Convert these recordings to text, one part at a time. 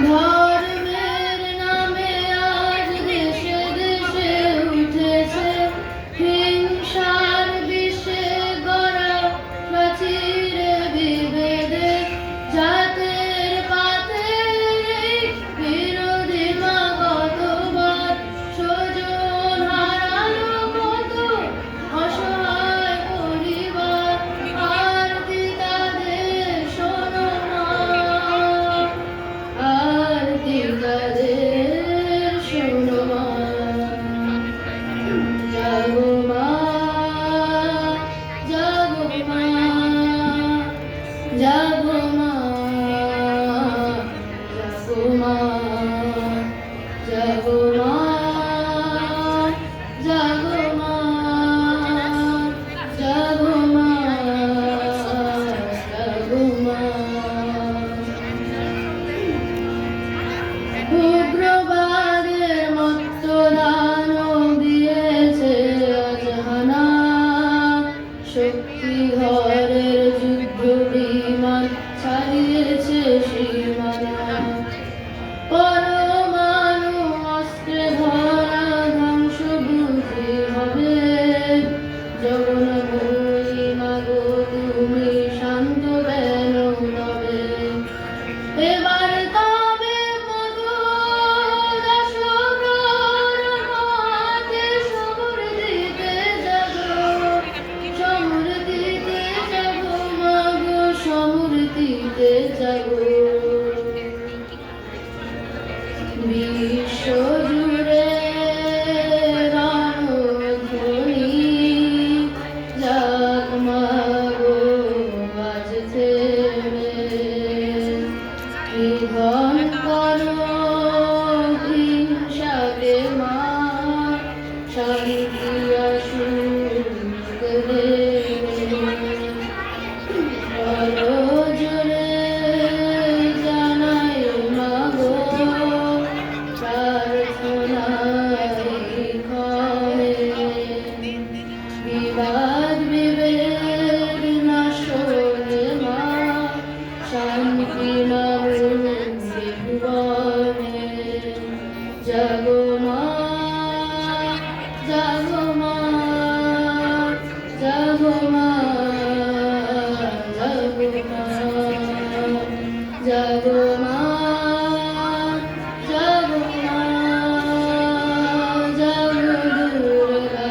ধর্মের নামে আজ দেশে দেশে উঠেছে হিংসার বিষে গড়া প্রাচীরে বিভেদে জাতের পাতের এই বিরোধী মা কতবার স্বজন হারালো কত অসহায় পরিবার আরতি তাদের শোনো মা আরতি তাদের শোনো মা জাগো মা জাগো মা জাগো মা জাগো মা জাগো মা জাগো মা জাগো মা জাগো মা উগ্রবাদের মত্তদানও দিয়েছে আজ হানা শক্তি ঘরের যুদ্ধ বিমান ছাড়িয়েছে সীমানা পরমাণু অস্ত্রে ধরা ধ্বংস বুঝি হবে জগন্নাথী মাগো তুমি শান্ত বেন নবে এবার তবে মধু দশগ্রহর হাতে সমর দিতে যাবো সমর দিতে যাবো মাগো সমর দিতে যাবো বিশ্ব জুড়ে রণধ্বনি যাক মাগো বাজছে নিধন করো হিংসাকে মা শান্তি আসুক রে বলো জোরে জানাই মাগো প্রার্থনায় ক্ষমে বিবাদ বিভেদ নাশনে মা শান্তি নামে ভুবনে জাগো মা জাগো মা জাগো মা জাগো মা জাগো মা জাগো মা জাগো দুর্গা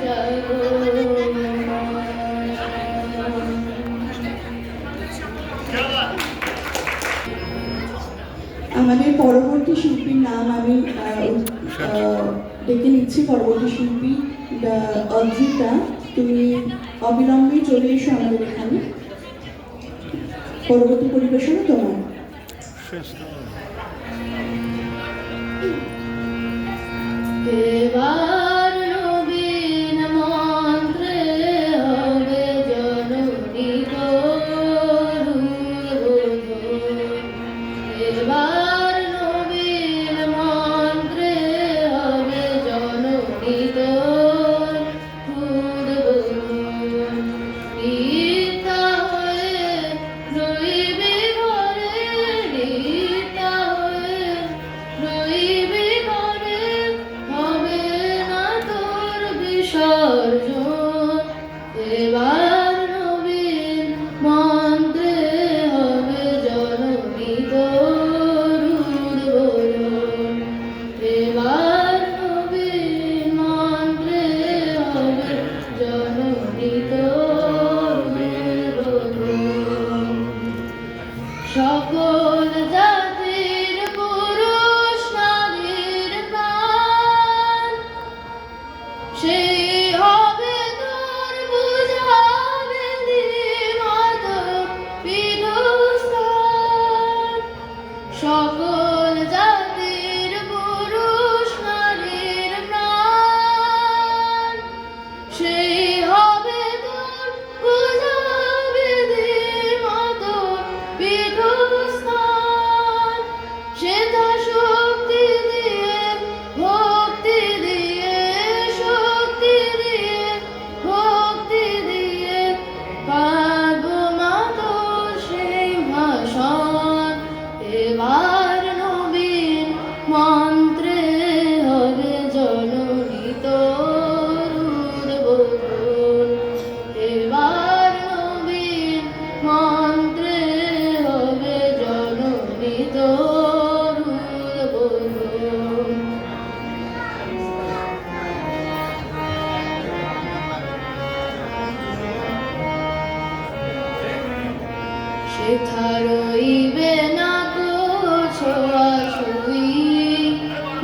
জাগো মা আমাদের পরবর্তী শিল্পীর নাম আমি ডেকে নিচ্ছি। পরবর্তী শিল্পী অদ্রিতা, তুমি অবিলম্বে চলে এসো আমাদের এখানে। পরবর্তী পরিবেশনা তোমার। এবার নবীন মন্ত্রে হবে জননী এবার নবীন মন্ত্রে হবে জননী গীতা হয়ে রইবে ঘরে গীতা হয়ে রইবে ঘরে হবে না সেথা রইবে না কো ছোঁয়াছুঁই,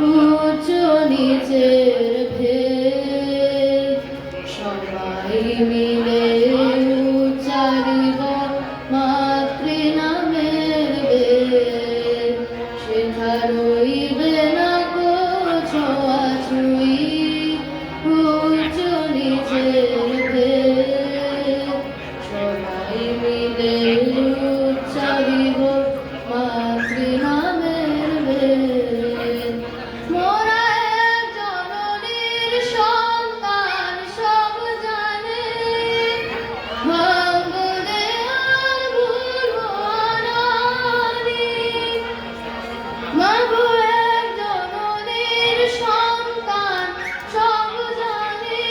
উচ্চ নিচের ভেদ, সবাই মিলে উচ্চারিব মাতৃনামের বেদ। সেথা রইবে না কো ছোঁয়াছুঁই, উচ্চ নিচের ভেদ, সবাই মিলে উচ্চারিব মাতৃনামের বেদ। মোরা এক জননীর সন্তান সব জানে, ভাঙব দেয়াল ভুলব অনাদি। মাগো এক জননীর সন্তান সব জানে,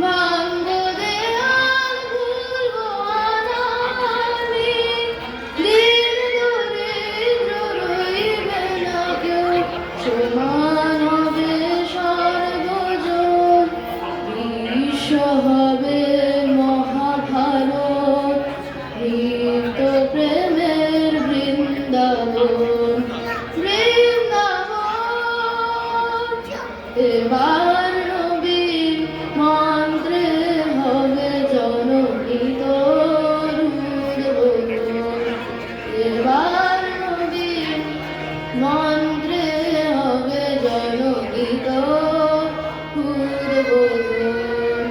ভাঙব দেয়াল ভুলব অনাদি। দিন দরিদ্র রইবে না কেউ, সমান হবে সর্বজন। বিশ্ব হবে মহাভারত, নিত্য প্রেমের বৃন্দাবন। বৃন্দাবন এবার নবীন মন্ত্রে হবে জননী তোর উদ্বোধন। এবার নবীন মন্ত্রে হবে জননী তোর উদ্বোধন।